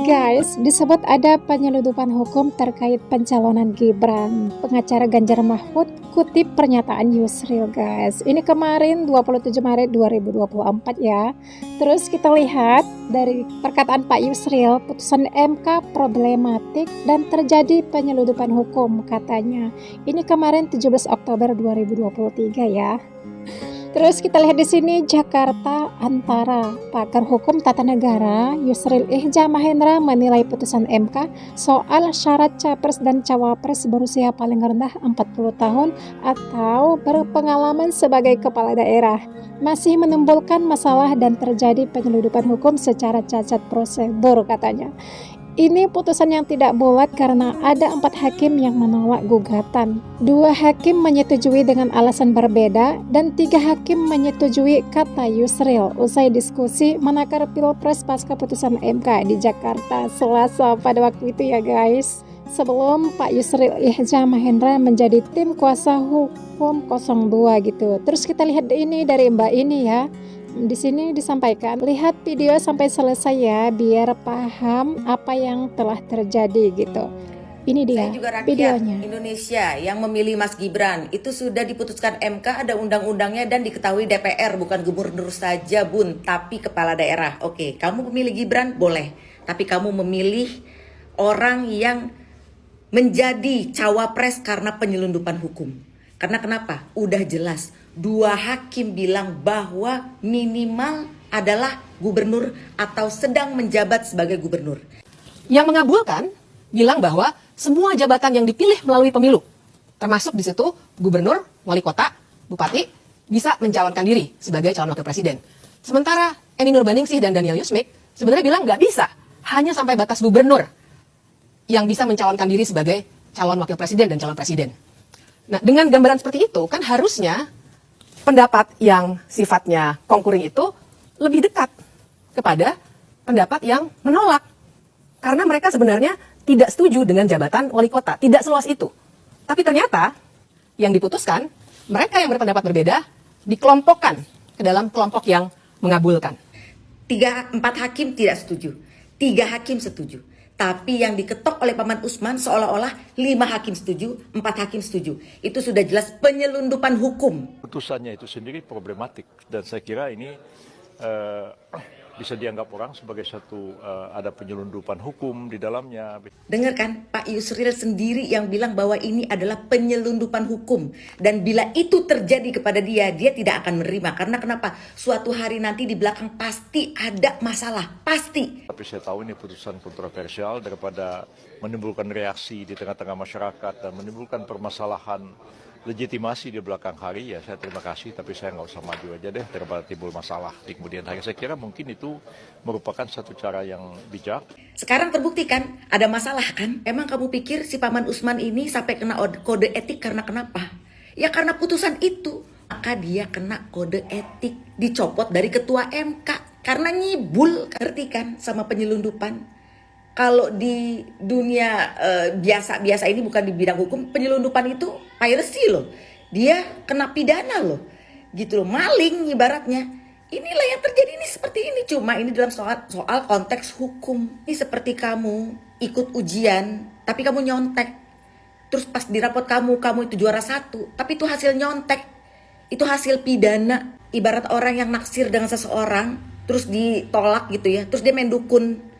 Guys, disebut ada penyeludupan hukum terkait pencalonan Gibran. Pengacara Ganjar Mahfud kutip pernyataan Yusril, guys. Ini kemarin 27 Maret 2024 ya. Terus kita lihat dari perkataan Pak Yusril, putusan MK problematik dan terjadi penyeludupan hukum katanya. Ini kemarin 17 Oktober 2023 ya. Terus kita lihat di sini Jakarta Antara, pakar hukum tata negara Yusril Ihja Mahendra menilai putusan MK soal syarat capres dan cawapres berusia paling rendah 40 tahun atau berpengalaman sebagai kepala daerah masih menimbulkan masalah dan terjadi penyeludupan hukum secara cacat prosedur katanya. Ini putusan yang tidak bulat karena ada 4 hakim yang menolak gugatan. 2 hakim menyetujui dengan alasan berbeda dan 3 hakim menyetujui kata Yusril usai diskusi menakar Pilpres pasca putusan MK di Jakarta Selasa pada waktu itu ya guys. Sebelum Pak Yusril Ihja Mahendra menjadi tim kuasa hukum 02 gitu. Terus kita lihat ini dari Mbak ini ya. Di sini disampaikan, lihat video sampai selesai ya biar paham apa yang telah terjadi gitu. Ini dia Saya juga rakyat videonya. Indonesia yang memilih Mas Gibran. Itu sudah diputuskan MK, ada undang-undangnya dan diketahui DPR, bukan gubernur saja bun, tapi kepala daerah. Oke, kamu memilih Gibran boleh, tapi kamu memilih orang yang menjadi cawapres karena penyelundupan hukum. Karena kenapa? Udah jelas. 2 hakim bilang bahwa minimal adalah gubernur atau sedang menjabat sebagai gubernur. Yang mengabulkan bilang bahwa semua jabatan yang dipilih melalui pemilu, termasuk di situ gubernur, wali kota, bupati, bisa mencalonkan diri sebagai calon wakil presiden. Sementara Eni Nurbaningsih dan Daniel Yusmik sebenarnya bilang nggak bisa, hanya sampai batas gubernur yang bisa mencalonkan diri sebagai calon wakil presiden dan calon presiden. Nah, dengan gambaran seperti itu, kan harusnya pendapat yang sifatnya konkuring itu lebih dekat kepada pendapat yang menolak. Karena mereka sebenarnya tidak setuju dengan jabatan wali kota, tidak seluas itu. Tapi ternyata yang diputuskan, mereka yang berpendapat berbeda dikelompokkan ke dalam kelompok yang mengabulkan. 4 hakim tidak setuju, 3 hakim setuju. Tapi yang diketok oleh Paman Usman seolah-olah 5 hakim setuju, 4 hakim setuju. Itu sudah jelas penyelundupan hukum. Putusannya itu sendiri problematik dan saya kira ini bisa dianggap orang sebagai satu ada penyelundupan hukum di dalamnya. Dengar kan, Pak Yusril sendiri yang bilang bahwa ini adalah penyelundupan hukum. Dan bila itu terjadi kepada dia, dia tidak akan menerima. Karena kenapa? Suatu hari nanti di belakang pasti ada masalah, pasti. Tapi saya tahu ini putusan kontroversial daripada menimbulkan reaksi di tengah-tengah masyarakat dan menimbulkan permasalahan legitimasi di belakang hari, ya saya terima kasih, tapi saya nggak usah maju aja deh daripada timbul masalah di kemudian hari. Saya kira mungkin itu merupakan satu cara yang bijak. Sekarang terbukti kan, ada masalah kan? Emang kamu pikir si Paman Usman ini sampai kena kode etik karena kenapa? Ya karena putusan itu. Maka dia kena kode etik, dicopot dari ketua MK. Karena nyibul, ngerti kan, sama penyelundupan. Kalau di dunia biasa-biasa ini bukan di bidang hukum, penyelundupan itu piracy loh. Dia kena pidana loh. Gitu loh, maling ibaratnya. Inilah yang terjadi ini seperti ini. Cuma ini dalam soal konteks hukum. Ini seperti kamu ikut ujian, tapi kamu nyontek. Terus pas di rapot kamu itu juara 1. Tapi itu hasil nyontek. Itu hasil pidana. Ibarat orang yang naksir dengan seseorang, terus ditolak gitu ya. Terus dia main dukun.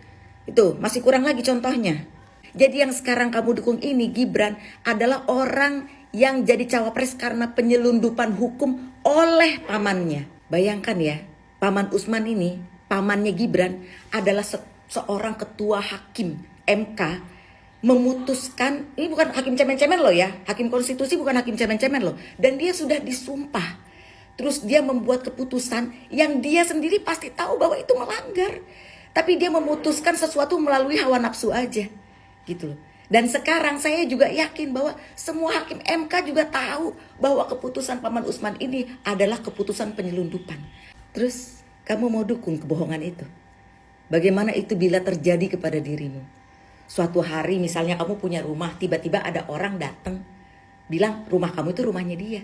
Itu masih kurang lagi contohnya. Jadi yang sekarang kamu dukung ini Gibran adalah orang yang jadi cawapres karena penyelundupan hukum oleh pamannya. Bayangkan ya, Paman Usman ini, pamannya Gibran adalah seorang ketua hakim MK memutuskan, ini bukan hakim cemen-cemen loh ya, hakim konstitusi bukan hakim cemen-cemen loh. Dan dia sudah disumpah. Terus dia membuat keputusan yang dia sendiri pasti tahu bahwa itu melanggar. Tapi dia memutuskan sesuatu melalui hawa nafsu aja. Gitu loh. Dan sekarang saya juga yakin bahwa semua hakim MK juga tahu bahwa keputusan Paman Usman ini adalah keputusan penyelundupan. Terus kamu mau dukung kebohongan itu? Bagaimana itu bila terjadi kepada dirimu? Suatu hari misalnya kamu punya rumah, tiba-tiba ada orang datang bilang rumah kamu itu rumahnya dia.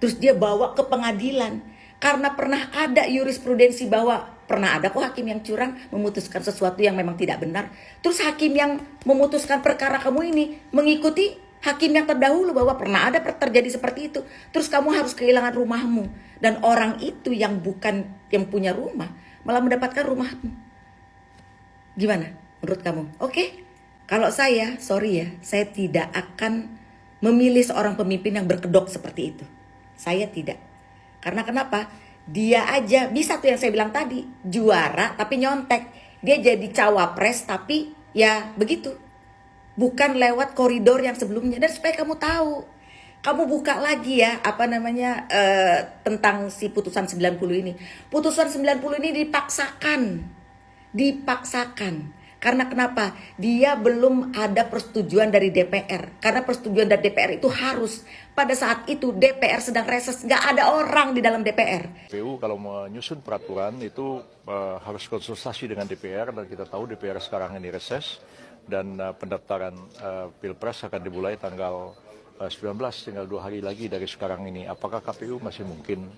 Terus dia bawa ke pengadilan. Karena pernah ada jurisprudensi bahwa Pernah ada kok hakim yang curang memutuskan sesuatu yang memang tidak benar. Terus hakim yang memutuskan perkara kamu ini mengikuti hakim yang terdahulu bahwa pernah ada terjadi seperti itu. Terus kamu harus kehilangan rumahmu. Dan orang itu yang bukan yang punya rumah malah mendapatkan rumahmu. Gimana menurut kamu? Oke? Kalau saya, sorry ya, saya tidak akan memilih seorang pemimpin yang berkedok seperti itu. Saya tidak. Karena kenapa? Dia aja bisa tuh yang saya bilang tadi, juara tapi nyontek. Dia jadi cawapres tapi ya begitu. Bukan lewat koridor yang sebelumnya. Dan supaya kamu tahu, kamu buka lagi ya tentang si putusan 90 ini. Putusan 90 ini dipaksakan. Karena kenapa? Dia belum ada persetujuan dari DPR. Karena persetujuan dari DPR itu harus. Pada saat itu DPR sedang reses. Nggak ada orang di dalam DPR. KPU kalau menyusun peraturan itu harus konsultasi dengan DPR. Dan kita tahu DPR sekarang ini reses. Dan pendaftaran Pilpres akan dimulai tanggal 19, tinggal 2 hari lagi dari sekarang ini. Apakah KPU masih mungkin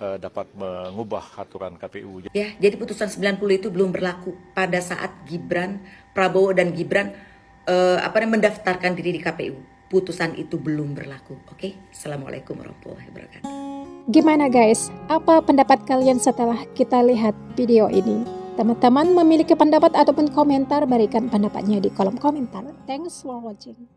dapat mengubah aturan KPU? Ya, jadi putusan 90 itu belum berlaku pada saat Prabowo dan Gibran mendaftarkan diri di KPU. Putusan itu belum berlaku. Oke? Assalamualaikum warahmatullahi wabarakatuh. Gimana guys? Apa pendapat kalian setelah kita lihat video ini? Teman-teman memiliki pendapat ataupun komentar, berikan pendapatnya di kolom komentar. Thanks for watching.